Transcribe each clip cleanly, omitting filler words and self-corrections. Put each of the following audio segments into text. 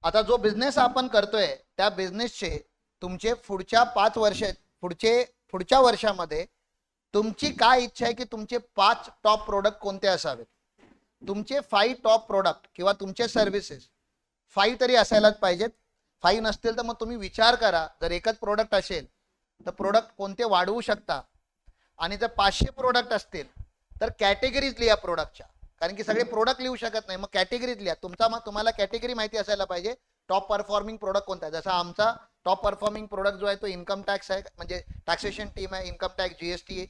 आता जो बिझनेस आपण करतोय त्या बिझनेसचे तुमचे पुढच्या 5 वर्ष पुढच्या वर्षामध्ये तुमची काय इच्छा आहे की तुमचे 5 टॉप प्रोडक्ट कोणते असावेत? तुमचे 5 टॉप प्रोडक्ट किंवा तुमचे सर्व्हिसेस 5 तरी असायलाच पाहिजेत. 5 नसतील तर मग तुम्ही विचार करा, जर एकच प्रोडक्ट असेल तर प्रोडक्ट कोणते वाढवू शकता, आणि जर 500 प्रोडक्ट असतील तर कॅटेगरीज लिहा प्रोडक्टच्या, कारण की सगळे प्रोडक्ट लिहू शकत नाही. मग कॅटेगरीज लिहा. तुम्हाला कॅटेगरी माहिती असायला पाहिजे. टॉप परफॉर्मिंग प्रोडक्ट कोणता आहे? जसा आमचा टॉप परफॉर्मिंग प्रोडक्ट जो आहे तो इन्कम टॅक्स आहे, म्हणजे टॅक्सेशन टीम आहे, income tax GST,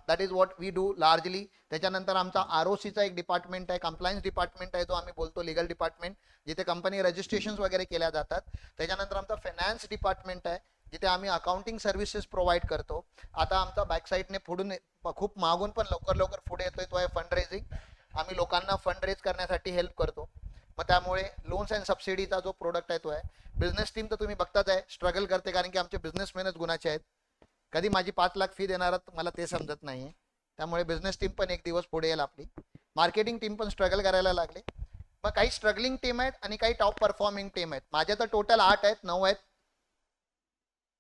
that is what we do largely. त्याच्यानंतर आमचा आरओसीचा एक डिपार्टमेंट आहे, कंप्लायन्स डिपार्टमेंट आहे, जो आम्ही बोलतो लिगल डिपार्टमेंट, जिथे कंपनी रजिस्ट्रेशन वगैरे केल्या जातात. त्याच्यानंतर आमचा फायनान्स डिपार्टमेंट आहे, जिथे आम्ही अकाउंटिंग सर्व्हिसेस प्रोव्हाइड करतो. आता आमचा बॅक साईडने पुढून खूप मागून पण लवकर लवकर पुढे येतोय तो आहे फंड रेझिंग. आम्ही लोकांना फंड रेज करण्यासाठी हेल्प करतो. मग त्यामुळे लोन्स अँड सबसिडीचा जो प्रोडक्ट आहे तो आहे. बिझनेस टीम तर तुम्ही बघताच आहे स्ट्रगल करते, कारण की आमचे बिझनेसमॅनच गुणाचे आहेत. कधी माझी 5 लाख फी देणार मला ते समजत नाहीये. त्यामुळे बिझनेस टीम पण एक दिवस पुढे येईल आपली. मार्केटिंग टीम पण स्ट्रगल करायला लागले. मग काही स्ट्रगलिंग टीम आहेत आणि काही टॉप परफॉर्मिंग टीम आहेत. माझ्या तर टोटल 8 आहेत, 9 आहेत.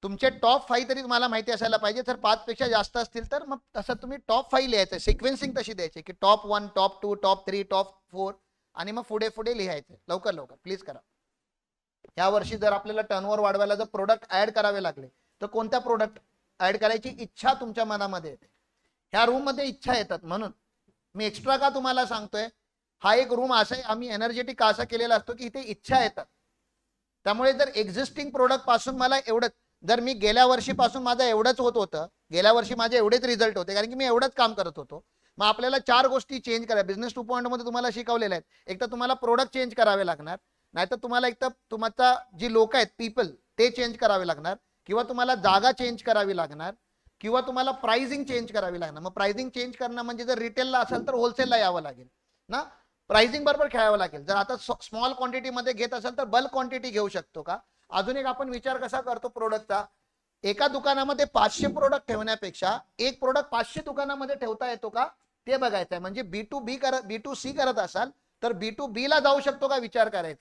तुमचे टॉप 5 तरी तुम्हाला माहिती असायला पाहिजे. जर 5 पेक्षा जास्त असतील तर मग तसं तुम्ही टॉप 5 लिहायचं. सिक्वेन्सिंग तशी द्यायची की टॉप 1, टॉप 2, टॉप 3, टॉप 4, आणि मग पुढे पुढे लिहायचं. लवकर लवकर प्लीज करा. या वर्षी जर आपल्याला टर्नओव्हर वाढवायला जर प्रोडक्ट ऍड करावे लागले तर कोणत्या प्रोडक्ट ऍड करायची इच्छा तुमच्या मनामध्ये येते? ह्या रूम मध्ये इच्छा येतात. म्हणून मी एक्स्ट्रा का तुम्हाला सांगतोय, हा एक रूम असा आहे, आम्ही एनर्जेटिक असा केलेला असतो की इथे इच्छा येतात. त्यामुळे जर एक्झिस्टिंग प्रोडक्ट पासून मला एवढंच, जर मी गेल्या वर्षीपासून माझं एवढंच होत होतं, गेल्या वर्षी माझे एवढेच रिझल्ट होते कारण की मी एवढंच काम करत होतो, मग आपल्याला 4 गोष्टी चेंज करा. बिझनेस 2.0 मध्ये तुम्हाला शिकवलेल्या आहेत. एक तर तुम्हाला प्रोडक्ट चेंज करावे लागणार, नाहीतर तुम्हाला एक तर तुमचा जी लोक आहेत पीपल ते चेंज करावे लागणार, किंवा तुम्हाला जागा चेंज करावी लागणार, किंवा तुम्हाला प्राइसिंग चेंज करावी लागणार. मग प्राइसिंग चेंज करणं म्हणजे जर रिटेलला असेल तर होलसेलला यावं लागेल ना. प्राइसिंग बरोबर खेळावं लागेल. जर आता स्मॉल क्वांटिटी मध्ये घेत असेल तर बल्क क्वांटिटी घेऊ शकतो का. अजून एक आपण विचार कसा करतो प्रोडक्टचा, एका दुकानामध्ये 500 प्रोडक्ट ठेवण्यापेक्षा एक प्रोडक्ट 500 दुकानामध्ये ठेवता येतो का ते बघायचं आहे. म्हणजे बी टू सी करत असाल तर बी टू बी ला जाऊ शकतो का विचार करायचा.